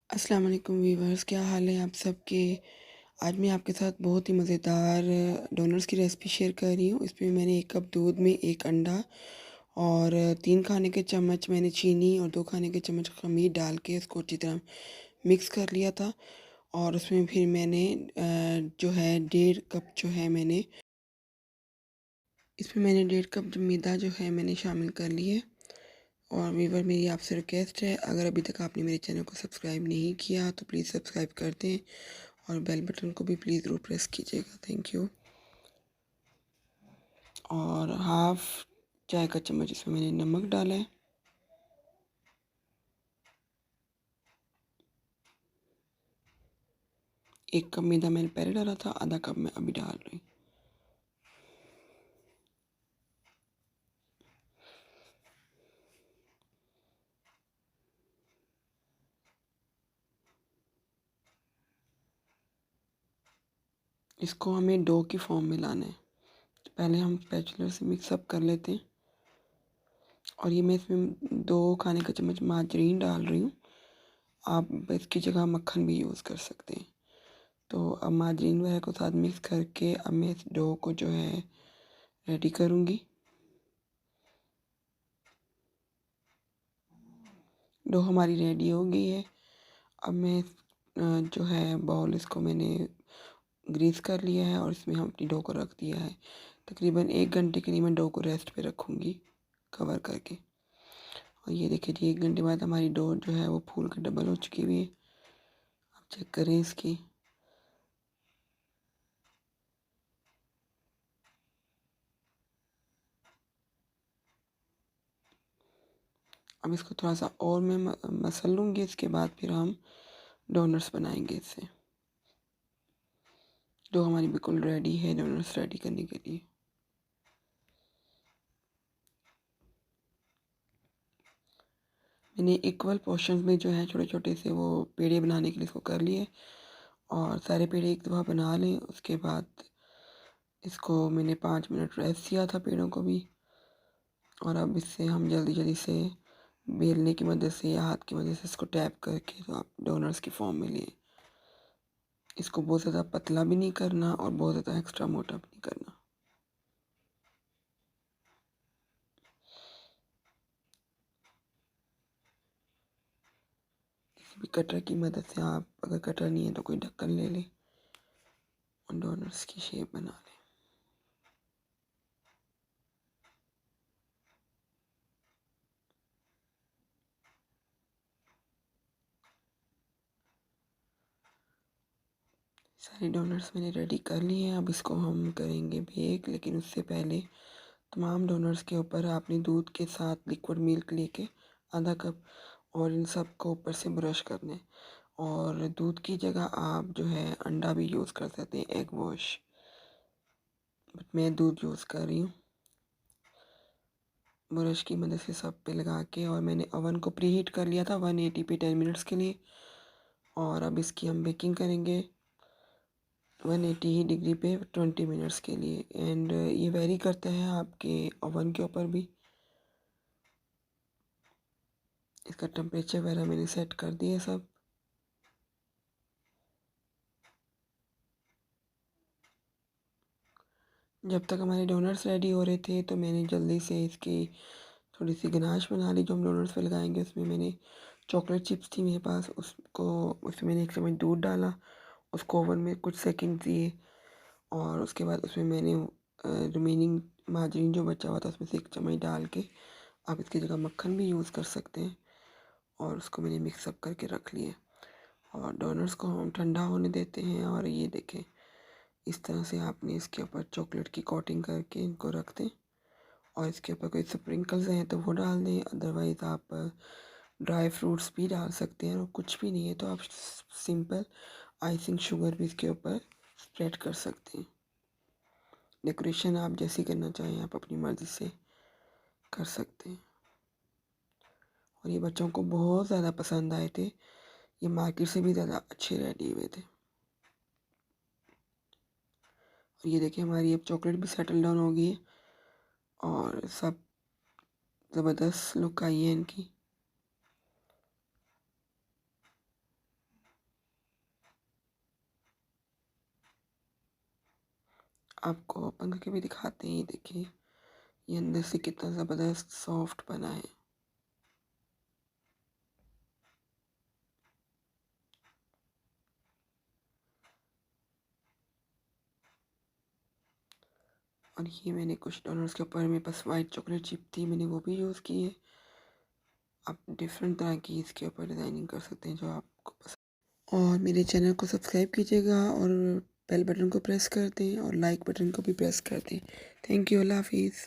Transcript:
अस्सलाम वालेकुम वीवर्स, क्या हाल है आप सबके। आज मैं आपके साथ बहुत ही मज़ेदार डोनट्स की रेसिपी शेयर कर रही हूँ। इसमें मैंने 1 कप दूध में 1 अंडा और 3 खाने के चम्मच मैंने चीनी और 2 खाने के चम्मच ख़मीर डाल के इसको अच्छी तरह मिक्स कर लिया था। और उसमें फिर मैंने जो है 1.5 कप जो है मैंने इसमें मैंने 1.5 कप जो मैदा जो है मैंने शामिल कर ली है। और व्यूवर, मेरी आपसे रिक्वेस्ट है, अगर अभी तक आपने मेरे चैनल को सब्सक्राइब नहीं किया तो प्लीज़ सब्सक्राइब कर दें और बेल बटन को भी प्लीज़ ज़रूर प्रेस कीजिएगा। Thank you. और हाफ चाय का चम्मच इसमें मैंने नमक डाला है। एक कप मैदा मैंने पहले डाला था, आधा कप मैं अभी डाल रही हूँ। इसको हमें डो की फॉर्म में लाना है। तो पहले हम स्पैचुला से मिक्सअप कर लेते हैं। और ये मैं इसमें 2 खाने का चम्मच मार्जरीन डाल रही हूँ। आप इसकी जगह मक्खन भी यूज़ कर सकते हैं। तो अब मार्जरीन वगैरह को साथ मिक्स करके अब मैं इस डो को जो है रेडी करूँगी। डो हमारी रेडी हो गई है। अब मैं जो है बाउल इसको मैंने ग्रीस कर लिया है और इसमें हम अपनी डो को रख दिया है। तकरीबन 1 घंटे के लिए मैं डो को रेस्ट पे रखूँगी कवर करके। और ये देखिए जी, 1 घंटे बाद हमारी डो जो है वो फूल कर डबल हो चुकी हुई है। आप चेक करें इसकी। अब इसको थोड़ा सा और मैं मसल लूँगी। इसके बाद फिर हम डोनट्स बनाएंगे इससे। डो हमारी बिल्कुल रेडी है डोनट्स रेडी करने के लिए। मैंने इक्वल पोर्शंस में जो है छोटे छोटे से वो पेड़े बनाने के लिए इसको कर लिए। और सारे पेड़े एक दफ़ा बना लें। उसके बाद इसको मैंने 5 मिनट रेस्ट दिया था पेड़ों को भी। और अब इससे हम जल्दी जल्दी से बेलने की मदद से या हाथ की मदद से इसको टैप करके तो आप डोनट्स की फॉर्म में लिए। इसको बहुत ज़्यादा पतला भी नहीं करना और बहुत ज़्यादा एक्स्ट्रा मोटा भी नहीं करना। किसी भी कटर की मदद से आप, अगर कटर नहीं है तो कोई ढक्कन ले लें और डोनट्स की शेप बना लें। सारे डोनट्स मैंने रेडी कर लिए हैं। अब इसको हम करेंगे बेक, लेकिन उससे पहले तमाम डोनट्स के ऊपर आपने दूध के साथ लिक्विड मिल्क लेके आधा कप और इन सब को ऊपर से ब्रश करना है। और दूध की जगह आप जो है अंडा भी यूज़ कर सकते हैं, एग वॉश। बट मैं दूध यूज़ कर रही हूँ। ब्रश की मदद से सब पे लगा के और मैंने ओवन को प्री हीट कर लिया था 180 पे 10 मिनट्स के लिए। और अब इसकी हम बेकिंग करेंगे 180 ही डिग्री पे 20 मिनट्स के लिए। एंड ये वेरी करता है आपके ओवन के ऊपर भी। इसका टेम्परेचर वगैरह मैंने सेट कर दिया सब। जब तक हमारे डोनट्स रेडी हो रहे थे तो मैंने जल्दी से इसकी थोड़ी सी गनाश बना ली। जो हम डोनट्स पे लगाएंगे उसमें मैंने चॉकलेट चिप्स थी मेरे पास, उसको उसमें मैंने 1 चम्मच दूध डाला, उसको ओवन में कुछ सेकंड दिए। और उसके बाद उसमें मैंने रिमेनिंग मार्जरीन जो बचा हुआ था उसमें से 1 चम्मच डाल के, आप इसकी जगह मक्खन भी यूज़ कर सकते हैं। और उसको मैंने मिक्सअप करके रख लिया। और डोनट्स को हम ठंडा होने देते हैं। और ये देखें, इस तरह से आपने इसके ऊपर चॉकलेट की कोटिंग करके इनको रख दें। और इसके ऊपर कोई स्प्रिंकल्स हैं तो वो डाल दें, अदरवाइज़ आप ड्राई फ्रूट्स भी डाल सकते हैं। और कुछ भी नहीं है तो आप सिंपल आइसिंग शुगर भी इसके ऊपर स्प्रेड कर सकते हैं। डेकोरेशन आप जैसी करना चाहें आप अपनी मर्ज़ी से कर सकते हैं। और ये बच्चों को बहुत ज़्यादा पसंद आए थे। ये मार्केट से भी ज़्यादा अच्छे रेडी हुए थे। और ये देखिए, हमारी अब चॉकलेट भी सेटल डाउन हो गई है और सब ज़बरदस्त लुक आई है इनकी। आपको पंख के भी दिखाते हैं। ये देखिए, ये अंदर से कितना ज़बरदस्त सॉफ्ट बना है। और ये मैंने कुछ डोनट्स के ऊपर मेरे पास वाइट चॉकलेट चिप थी, मैंने वो भी यूज़ की है। आप डिफरेंट तरह की इसके ऊपर डिज़ाइनिंग कर सकते हैं जो आपको पसंद। और मेरे चैनल को सब्सक्राइब कीजिएगा और बेल बटन को प्रेस कर दें और लाइक बटन को भी प्रेस कर दें। थैंक यू, अल्लाह हाफिज़।